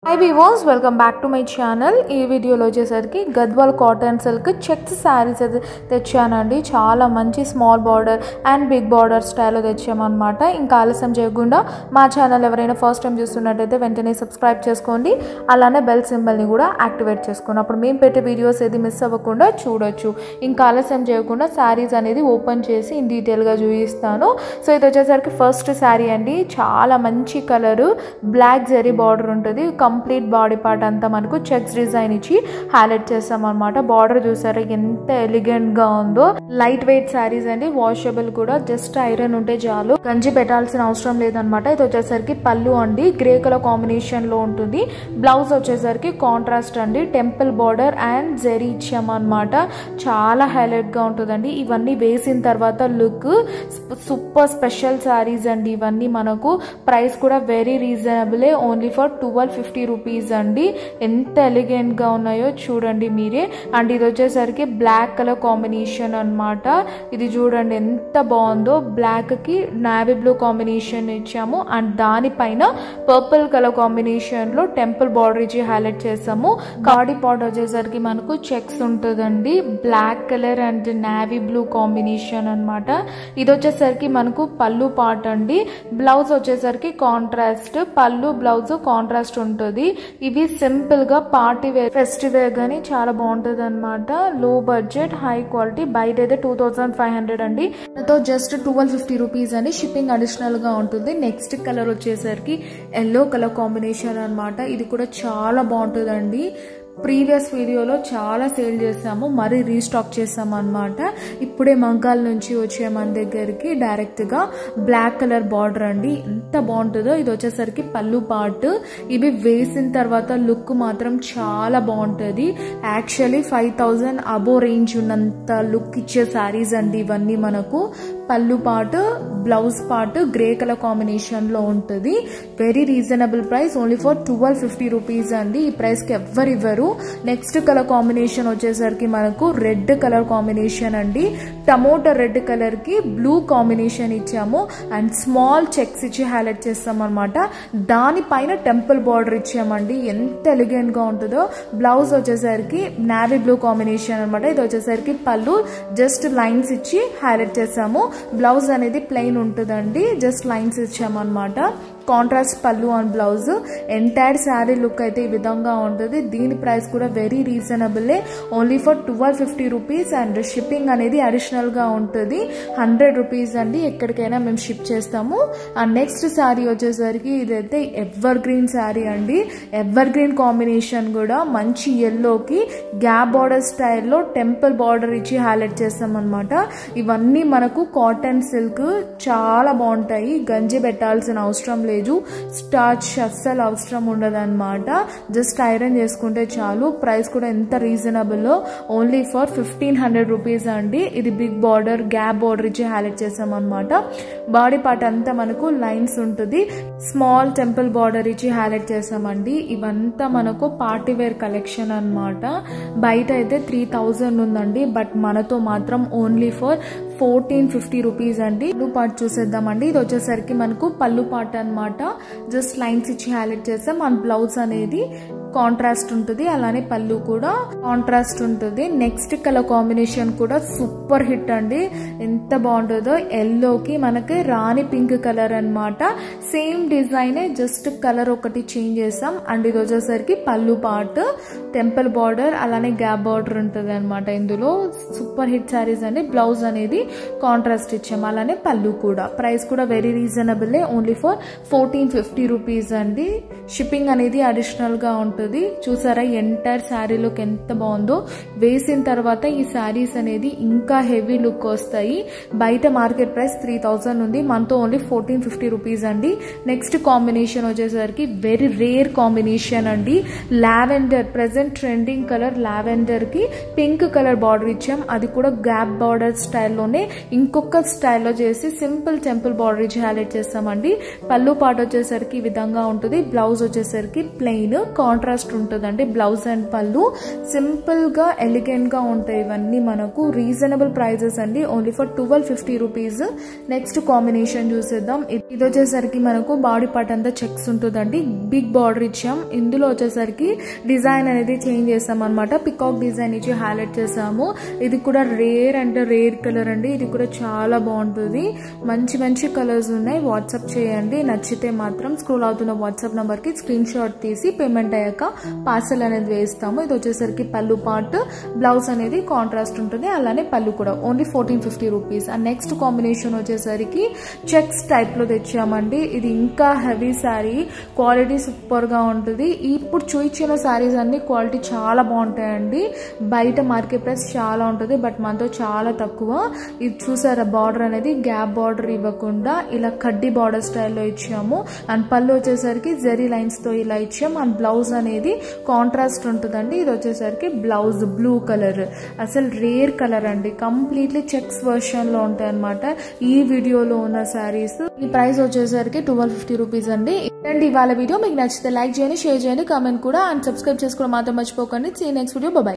Hi viewers, welcome back to my channel. ఈ వీడియోలో వచ్చేసరికి Gadwal cotton silk checks sarees అయితే తెచ్చానండి. చాలా మంచి small border and big border స్టైల్లో తెచ్చామన్నమాట. ఇంకా ఆలస్యం చేయకుండా మా ఛానల్ ఎవరైనా ఫస్ట్ టైం చూస్తున్నట్టయితే వెంటనే సబ్స్క్రైబ్ చేసుకోండి. అలానే బెల్ సింబల్ని కూడా యాక్టివేట్ చేసుకోండి. అప్పుడు మేము పెట్టే వీడియోస్ ఏది మిస్ అవ్వకుండా చూడొచ్చు. ఇంకా ఆలస్యం చేయకుండా శారీస్ అనేది ఓపెన్ చేసి ఇన్ డీటెయిల్గా చూపిస్తాను. సో ఇది వచ్చేసరికి ఫస్ట్ శారీ అండి. చాలా మంచి కలరు, బ్లాక్ జరీ బార్డర్ ఉంటుంది. కంప్లీట్ బాడీ పార్ట్ అంతా మనకు చెక్స్ డిజైన్ ఇచ్చి హైలైట్ చేస్తాం అనమాట. బార్డర్ చూసారా ఎంత ఎలిగెంట్ గా ఉందో. లైట్ వెయిట్ శారీస్ అండి, వాషబుల్ కూడా, జస్ట్ ఐరన్ ఉంటే చాలు, గంజి పెట్టాల్సిన అవసరం లేదనమాట. ఇది వచ్చేసరికి పళ్ళు అండి, గ్రే కలర్ కాంబినేషన్ లో ఉంటుంది. బ్లౌజ్ వచ్చేసరికి కాంట్రాస్ట్ అండి, టెంపుల్ బార్డర్ అండ్ జరీ ఇచ్చామన్నమాట. చాలా హైలైట్ గా ఉంటుందండి. ఇవన్నీ వేసిన తర్వాత లుక్ సూపర్ స్పెషల్ శారీస్ అండి. ఇవన్నీ మనకు ప్రైస్ కూడా very reasonable, only for 1250 rupees అండి. ఎంత ఎలిగెంట్ గా ఉన్నాయో చూడండి మీరే. అండ్ ఇది వచ్చేసరికి బ్లాక్ కలర్ కాంబినేషన్ అన్నమాట. ఇది చూడండి ఎంత బాగుందో. బ్లాక్ కి నావీ బ్లూ కాంబినేషన్ ఇచ్చాము అండ్ దానిపైన పర్పుల్ కలర్ కాంబినేషన్ లో టెంపుల్ బార్డర్ ఇచ్చి హైలైట్ చేసాము. బాడీ పార్ట్ వచ్చేసరికి మనకు చెక్స్ ఉంటుందండి, black colour and navy blue combination అన్నమాట. ఇది వచ్చేసరికి మనకు పళ్ళు పార్ట్ అండి. బ్లౌజ్ వచ్చేసరికి కాంట్రాస్ట్, పళ్ళు బ్లౌజ్ కాంట్రాస్ట్ ఉంటుంది. ఇవి సింపుల్ గా పార్టీ వేర్, ఫెస్టివ్ వేర్ గానీ చాలా బాగుంటుంది అనమాట. లో బడ్జెట్, హై క్వాలిటీ. బయట అయితే 2500 అండి, జస్ట్ 1250 రూపీస్ అని. షిప్పింగ్ అడిషనల్ గా ఉంటుంది. నెక్స్ట్ కలర్ వచ్చేసరికి ఎల్లో కలర్ కాంబినేషన్ అనమాట. ఇది కూడా చాలా బాగుంటుందండి. ప్రీవియస్ వీడియోలో చాలా సేల్ చేసాము, మరీ రీస్టాక్ చేసాము అనమాట. ఇప్పుడే మంగాల్ నుంచి వచ్చే మన దగ్గరికి డైరెక్ట్ గా బ్లాక్ కలర్ బార్డర్ అండి. ఎంత బాగుంటుందో. ఇది వచ్చేసరికి పళ్ళు పార్ట్. ఇవి వేసిన తర్వాత లుక్ మాత్రం చాలా బాగుంటుంది. యాక్చువల్లీ 5000 అబో రేంజ్ ఉన్నంత లుక్ ఇచ్చే శారీస్ అండి ఇవన్నీ. మనకు పళ్ళు part, blouse part grey colour combination లో ఉంటుంది. Very reasonable price, only for 1250 rupees అండి. ఈ ప్రైస్ కి ఎవ్వరు ఇవ్వరు. నెక్స్ట్ కలర్ కాంబినేషన్ వచ్చేసరికి మనకు రెడ్ కలర్ కాంబినేషన్ అండి. టమోటా రెడ్ కలర్ కి బ్లూ కాంబినేషన్ ఇచ్చాము అండ్ స్మాల్ చెక్స్ ఇచ్చి హైలైట్ చేస్తాం అనమాట. దానిపైన టెంపుల్ బార్డర్ ఇచ్చామండి. ఎంత ఎలిగెంట్ గా ఉంటుందో. బ్లౌజ్ వచ్చేసరికి నావీ బ్లూ కాంబినేషన్ అనమాట. ఇది వచ్చేసరికి పళ్ళు జస్ట్ లైన్స్ ఇచ్చి హైలైట్ చేసాము. బ్లౌజ్ అనేది ప్లెయిన్ ఉంటుందండి, జస్ట్ లైన్స్ ఇచ్చాము అనమాట. కాంట్రాస్ట్ పళ్ళు and blouse. Entire sari look అయితే ఈ విధంగా ఉంటుంది. దీని ప్రైస్ కూడా very reasonable, only for 1250 rupees and shipping అనేది అడిషనల్ గా ఉంటుంది. 100 రూపీస్ అండి, ఎక్కడికైనా మేము షిప్ చేస్తాము. అండ్ నెక్స్ట్ శారీ వచ్చేసరికి ఇదైతే ఎవర్ గ్రీన్ శారీ అండి. ఎవర్ గ్రీన్ కాంబినేషన్ కూడా మంచి ఎల్లోకి గ్యాప్ బార్డర్ స్టైల్లో టెంపుల్ బార్డర్ ఇచ్చి హైలైట్ చేస్తాం అనమాట. ఇవన్నీ మనకు కాటన్ సిల్క్, చాలా బాగుంటాయి. గంజి పెట్టాల్సిన అవసరం లేదు, స్టార్చ్ అస్సలు అవసరం ఉండదు అనమాట. జస్ట్ ఐరన్ చేసుకుంటే చాలు. ప్రైస్ కూడా ఎంత రీజనబుల్, ఓన్లీ ఫర్ 1500 రూపీస్ అండి. ఇది బిగ్ బార్డర్, గ్యాప్ బార్డర్ ఇచ్చి హైలైట్ చేసాం అనమాట. బాడీ పార్ట్ అంతా మనకు లైన్స్ ఉంటుంది, స్మాల్ టెంపుల్ బార్డర్ ఇచ్చి హైలైట్ చేసామండి. ఇవంతా మనకు పార్టీ వేర్ కలెక్షన్ అనమాట. బయట అయితే 3000 ఉందండి, బట్ మనతో మాత్రం ఓన్లీ ఫర్ 1450 రూపీస్ అండి. పళ్ళు పార్ట్ చూసేద్దామండి. ఇది వచ్చేసరికి మనకు పళ్ళు పార్ట్ అనమాట. జస్ట్ లైన్స్ ఇచ్చి హైలైట్ చేసాం. అండ్ బ్లౌజ్ అనేది కాంట్రాస్ట్ ఉంటుంది, అలానే పళ్ళు కూడా కాంట్రాస్ట్ ఉంటుంది. నెక్స్ట్ కలర్ కాంబినేషన్ కూడా సూపర్ హిట్ అండి. ఎంత బాగుంటుందో. ఎల్లోకి మనకి రాణి పింక్ కలర్ అనమాట. సేమ్ డిజైన్, జస్ట్ కలర్ ఒకటి చేంజ్ చేసాం. అండ్ ఇది వచ్చేసరికి పళ్ళు పార్ట్, టెంపుల్ బార్డర్ అలానే గ్యాప్ బార్డర్ ఉంటుంది అనమాట. ఇందులో సూపర్ హిట్ శారీస్ అండి. బ్లౌజ్ అనేది కాంట్రాస్ట్ ఇచ్చాం, అలానే పళ్ళు కూడా. ప్రైస్ కూడా very reasonable, only for 1450 rupees అండి. షిప్పింగ్ అనేది అడిషనల్ గా ఉంటుంది. చూసారా ఎంటైర్ శారీ లుక్ ఎంత బాగుందో. వేసిన తర్వాత ఈ శారీస్ అనేది ఇంకా హెవీ లుక్ వస్తాయి. బయట మార్కెట్ ప్రైస్ 3000 ఉంది, మనతో ఓన్లీ 1450 రూపీస్ అండి. నెక్స్ట్ కాంబినేషన్ వచ్చేసరికి వెరీ రేర్ కాంబినేషన్ అండి. Lavender, present trending colour lavender కి పింక్ కలర్ బార్డర్ ఇచ్చాం. అది కూడా గ్యాప్ బార్డర్ స్టైల్లోనే అలానే ఇంకొక స్టైల్లో చేసి సింపుల్ టెంపుల్ బార్డర్ ఇచ్చి హైలైట్ చేస్తామండి. పళ్ళు పాట వచ్చేసరికి ఈ విధంగా ఉంటుంది. బ్లౌజ్ వచ్చేసరికి ప్లెయిన్ కాంట్రాస్ట్ ఉంటుందండి. బ్లౌజ్ అండ్ పళ్ళు సింపుల్ గా ఎలిగెంట్ గా ఉంటాయి. ఇవన్నీ మనకు రీజనబుల్ ప్రైజెస్ అండి, only for 1250 rupees. Next combination చూసేద్దాం. ఇది వచ్చేసరికి మనకు బాడీ పార్ట్ అంతా చెక్స్ ఉంటుందండి. బిగ్ బార్డర్ ఇచ్చాం. ఇందులో వచ్చేసరికి డిజైన్ అనేది చేంజ్ చేస్తాం అనమాట. పికాక్ డిజైన్ ఇచ్చి హైలైట్ చేసాము. ఇది కూడా రేర్ అంటే రేర్ కలర్ అండి. ఇది కూడా చాలా బాగుంటుంది. మంచి మంచి కలర్స్ ఉన్నాయి. వాట్సాప్ చేయండి, నచ్చితే మాత్రం స్క్రోల్ అవుతున్న వాట్సాప్ నంబర్ కి స్క్రీన్ షాట్ తీసి పేమెంట్ అయ్యాక పార్సల్ అనేది వేస్తాము. ఇది వచ్చేసరికి పళ్ళు పార్ట్, బ్లౌజ్ అనేది కాంట్రాస్ట్ ఉంటుంది. అలానే పళ్ళు కూడా only 1450 rupees. And next combination వచ్చేసరికి చెక్స్ టైప్ లో తెచ్చామండి. ఇది ఇంకా హెవీ శారీ, క్వాలిటీ సూపర్ గా ఉంటుంది. ఇప్పుడు చూయించిన శారీస్ అన్ని క్వాలిటీ చాలా బాగుంటాయండి. బయట మార్కెట్ ప్రైస్ చాలా ఉంటుంది, బట్ మనతో చాలా తక్కువ. ఇది చూసారా, బార్డర్ అనేది గ్యాప్ బార్డర్ ఇవ్వకుండా ఇలా కడ్డీ బార్డర్ స్టైల్లో ఇచ్చాము. అండ్ పళ్ళు వచ్చేసరికి జెరీ లైన్స్ తో ఇలా ఇచ్చాం. అండ్ బ్లౌజ్ అనేది కాంట్రాస్ట్ ఉంటుందండి. ఇది వచ్చేసరికి బ్లౌజ్ బ్లూ కలర్, అసలు రేర్ కలర్ అండి. కంప్లీట్లీ చెక్స్ వర్షన్ లో ఉంటాయి అనమాట ఈ వీడియోలో ఉన్న శారీస్. ఈ ప్రైస్ వచ్చేసరికి 1250 రూపీస్ అండి. అండ్ ఇవాళ వీడియో మీకు నచ్చితే లైక్ చేయండి, షేర్ చేయండి, కామెంట్ కూడా, అండ్ సబ్స్క్రైబ్ చేసుకోవడం మాత్రం మర్చిపోకండి. See next video, bye.